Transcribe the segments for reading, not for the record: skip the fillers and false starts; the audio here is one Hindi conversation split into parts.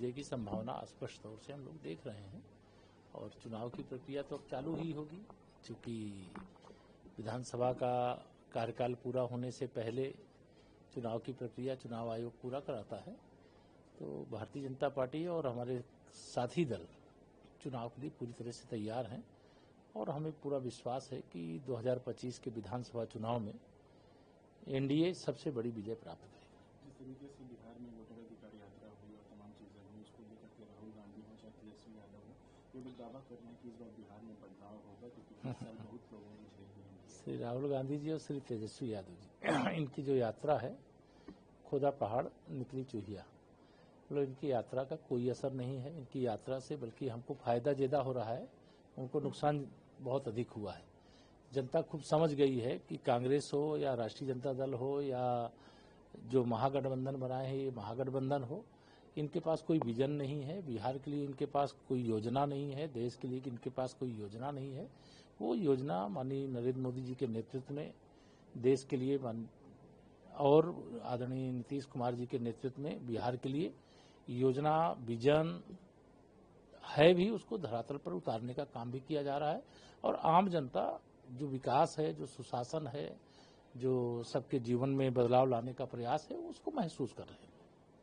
विजय की संभावना स्पष्ट तौर से हम लोग देख रहे हैं। और चुनाव की प्रक्रिया तो अब चालू ही होगी, क्योंकि विधानसभा का कार्यकाल पूरा होने से पहले चुनाव की प्रक्रिया चुनाव आयोग पूरा कराता है। तो भारतीय जनता पार्टी और हमारे साथी दल चुनाव के लिए पूरी तरह से तैयार हैं और हमें पूरा विश्वास है कि 2025 के विधानसभा चुनाव में एनडीए सबसे बड़ी विजय प्राप्त करेगा। जिस तरीके से बिहार में वोटर अधिकार यात्रा हुई और तमाम चीजें हुई, उसको लेकर के राहुल गांधी हो चाहे तेजस्वी यादव हो, ये भी दावा कर रहे हैं कि इस बार बिहार में बदलाव होगा, क्योंकि इस साल बहुत लोगों ने झेल दिया। श्री राहुल गांधी जी और श्री तेजस्वी यादव जी इनकी जो यात्रा है, खोदा पहाड़ निकली चूहिया, मतलब इनकी यात्रा का कोई असर नहीं है। इनकी यात्रा से बल्कि हमको फायदा ज्यादा हो रहा है, उनको नुकसान बहुत अधिक हुआ है। जनता खूब समझ गई है कि कांग्रेस हो या राष्ट्रीय जनता दल हो या जो महागठबंधन बनाए हैं ये महागठबंधन हो, इनके पास कोई विजन नहीं है। बिहार के लिए इनके पास कोई योजना नहीं है, देश के लिए इनके पास कोई योजना नहीं है। वो योजना माननीय नरेंद्र मोदी जी के नेतृत्व में देश के लिए और आदरणीय नीतीश कुमार जी के नेतृत्व में बिहार के लिए योजना विजन है भी, उसको धरातल पर उतारने का काम भी किया जा रहा है। और आम जनता जो विकास है, जो सुशासन है, जो सबके जीवन में बदलाव लाने का प्रयास है, उसको महसूस कर रहे हैं।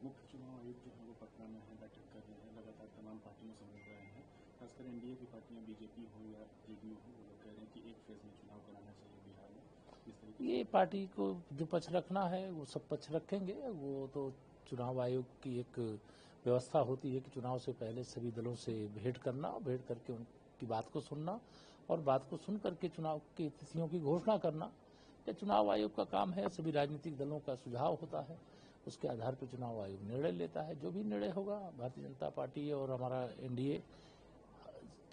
मुख्य चुनाव आयुक्त जो है वो पटना में है, बैठक कर रहे हैं, लगातार तमाम पार्टियों से मिल रहे हैं। खासकर एनडीए की पार्टियां, बीजेपी हो या जेडीयू हो, वो लोग कह रहे हैं कि एक फेज में चुनाव कराना चाहिए बिहार में। ये पार्टी को जो पक्ष रखना है वो सब पक्ष रखेंगे। वो तो चुनाव आयोग की एक व्यवस्था होती है कि चुनाव से पहले सभी दलों से भेंट करना, भेंट करके उनकी बात को सुनना और बात को सुन करके चुनाव की तिथियों की घोषणा करना। यह चुनाव आयोग का काम है। सभी राजनीतिक दलों का सुझाव होता है, उसके आधार पर चुनाव आयोग निर्णय लेता है। जो भी निर्णय होगा, भारतीय जनता पार्टी और हमारा एनडीए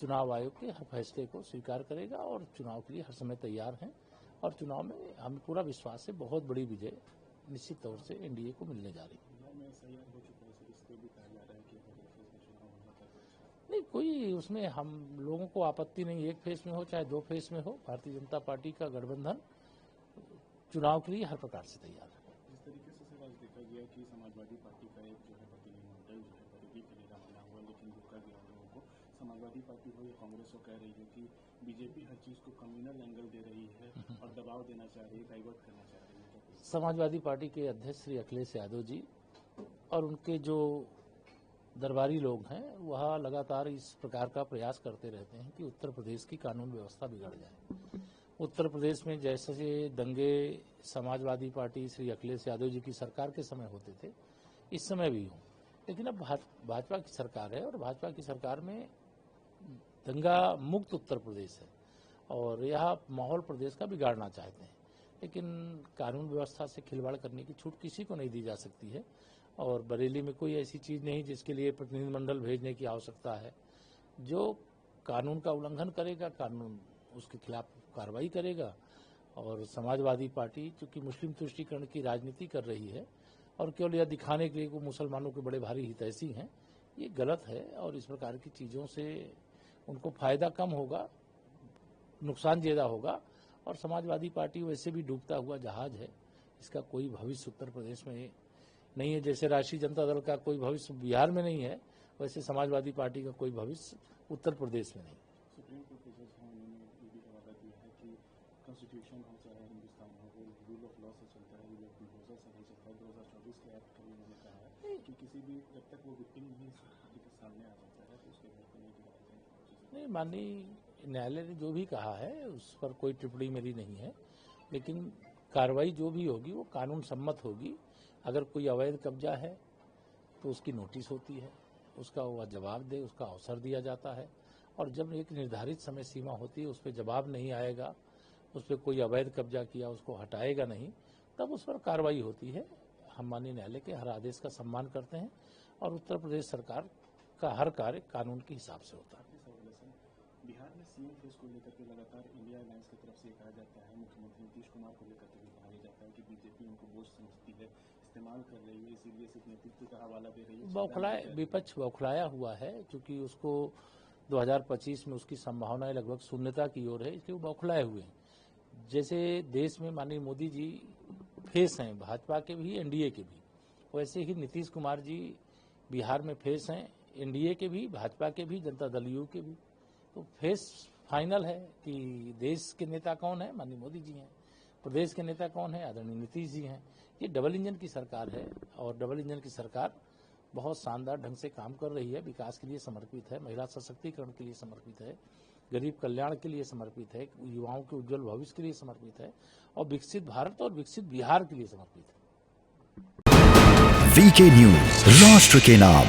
चुनाव आयोग के हर फैसले को स्वीकार करेगा और चुनाव के लिए हर समय तैयार हैं। और चुनाव में हमें पूरा विश्वास है बहुत बड़ी विजय निश्चित तौर से एनडीए को मिलने जा रही है। नहीं, कोई उसमें हम लोगों को आपत्ति नहीं, एक फेज में हो चाहे दो फेज में हो। भारतीय जनता पार्टी का गठबंधन चुनाव के लिए हर प्रकार से तैयार है। जिस तरीके से सर आज देखा गया कि समाजवादी पार्टी का एक जो है प्रतिनिधिमंडल जो है बरेली के लिए रवाना हुआ, लेकिन रुका गया लोगों को। समाजवादी पार्टी हो या कांग्रेस हो, कह रही है कि बीजेपी हर चीज को कम्युनल एंगल दे रही है और दबाव देना चाह रही है, डाइवर्ट करना चाह रही है। समाजवादी पार्टी के अध्यक्ष श्री अखिलेश यादव जी और उनके जो दरबारी लोग हैं वह लगातार इस प्रकार का प्रयास करते रहते हैं कि उत्तर प्रदेश की कानून व्यवस्था बिगड़ जाए। उत्तर प्रदेश में जैसे दंगे समाजवादी पार्टी श्री अखिलेश यादव जी की सरकार के समय होते थे, इस समय भी हों, लेकिन अब भाजपा की सरकार है और भाजपा की सरकार में दंगा मुक्त उत्तर प्रदेश है और यह माहौल प्रदेश का बिगाड़ना चाहते हैं। लेकिन कानून व्यवस्था से खिलवाड़ करने की छूट किसी को नहीं दी जा सकती है और बरेली में कोई ऐसी चीज नहीं जिसके लिए प्रतिनिधिमंडल भेजने की आवश्यकता है। जो कानून का उल्लंघन करेगा, कानून उसके खिलाफ कार्रवाई करेगा। और समाजवादी पार्टी चूंकि मुस्लिम तुष्टीकरण की राजनीति कर रही है और केवल यह दिखाने के लिए वो मुसलमानों के बड़े भारी हितैषी हैं, ये गलत है और इस प्रकार की चीजों से उनको फायदा कम होगा, नुकसान ज्यादा होगा। और समाजवादी पार्टी वैसे भी डूबता हुआ जहाज है, इसका कोई भविष्य उत्तर प्रदेश में नहीं है। जैसे राष्ट्रीय जनता दल का कोई भविष्य बिहार में नहीं है, वैसे समाजवादी पार्टी का कोई भविष्य उत्तर प्रदेश में नहीं। सुप्रीम कोर्ट के जज हैं, उन्होंने ये भी वादा दिया है कि कॉन्स्टिट्यूशन हो चाहे हिंदुस्तान हो, वो रूल ऑफ लॉ से चलता है, रूल ऑफ बुलडोजर से नहीं चलता है। 2024 के एक्ट के लिए उन्होंने कहा है कि किसी भी जब तक वो विक्टिम नहीं सामने आ जाता है तो उसके घर को नहीं गिराते। नहीं, माननीय न्यायालय ने जो भी कहा है उस पर कोई टिप्पणी मेरी नहीं है, लेकिन कार्रवाई जो भी होगी वो कानून सम्मत होगी। अगर कोई अवैध कब्जा है तो उसकी नोटिस होती है, उसका वह जवाब दे, उसका अवसर दिया जाता है। और जब एक निर्धारित समय सीमा होती है, उस पर जवाब नहीं आएगा, उस पर कोई अवैध कब्जा किया उसको हटाएगा नहीं, तब उस पर कार्रवाई होती है। हम माननीय न्यायालय के हर आदेश का सम्मान करते हैं और उत्तर प्रदेश सरकार का हर कार्य कानून के हिसाब से होता है। बिहार में सीएम फेस को लेकर के लगातार इंडिया अलायंस की तरफ से कहा जाता है, मुख्यमंत्री नीतीश कुमार को लेकर के भी कहा जाता है कि बीजेपी उनको बोझ समझती है, इस्तेमाल कर रही है, इसीलिए सिर्फ नेतृत्व का हवाला दे रही है। विपक्ष बौखलाया हुआ है, क्योंकि उसको 2025 में उसकी संभावनाएं लगभग शून्यता की ओर है, इसलिए वो बौखलाए हुए हैं। जैसे देश में माननीय मोदी जी फेस हैं भाजपा के भी, एनडीए के भी, वैसे ही नीतीश कुमार जी बिहार में फेस हैं एनडीए के भी, भाजपा के भी, जनता दल यू के भी। तो फेस फाइनल है कि देश के नेता कौन है, माननीय मोदी जी हैं। प्रदेश के नेता कौन है, आदरणीय नीतीश जी हैं। ये डबल इंजन की सरकार है और डबल इंजन की सरकार बहुत शानदार ढंग से काम कर रही है, विकास के लिए समर्पित है, महिला सशक्तिकरण के लिए समर्पित है, गरीब कल्याण के लिए समर्पित है, युवाओं के उज्जवल भविष्य के लिए समर्पित है और विकसित भारत और विकसित बिहार के लिए समर्पित है। वीके न्यूज, राष्ट्र के नाम।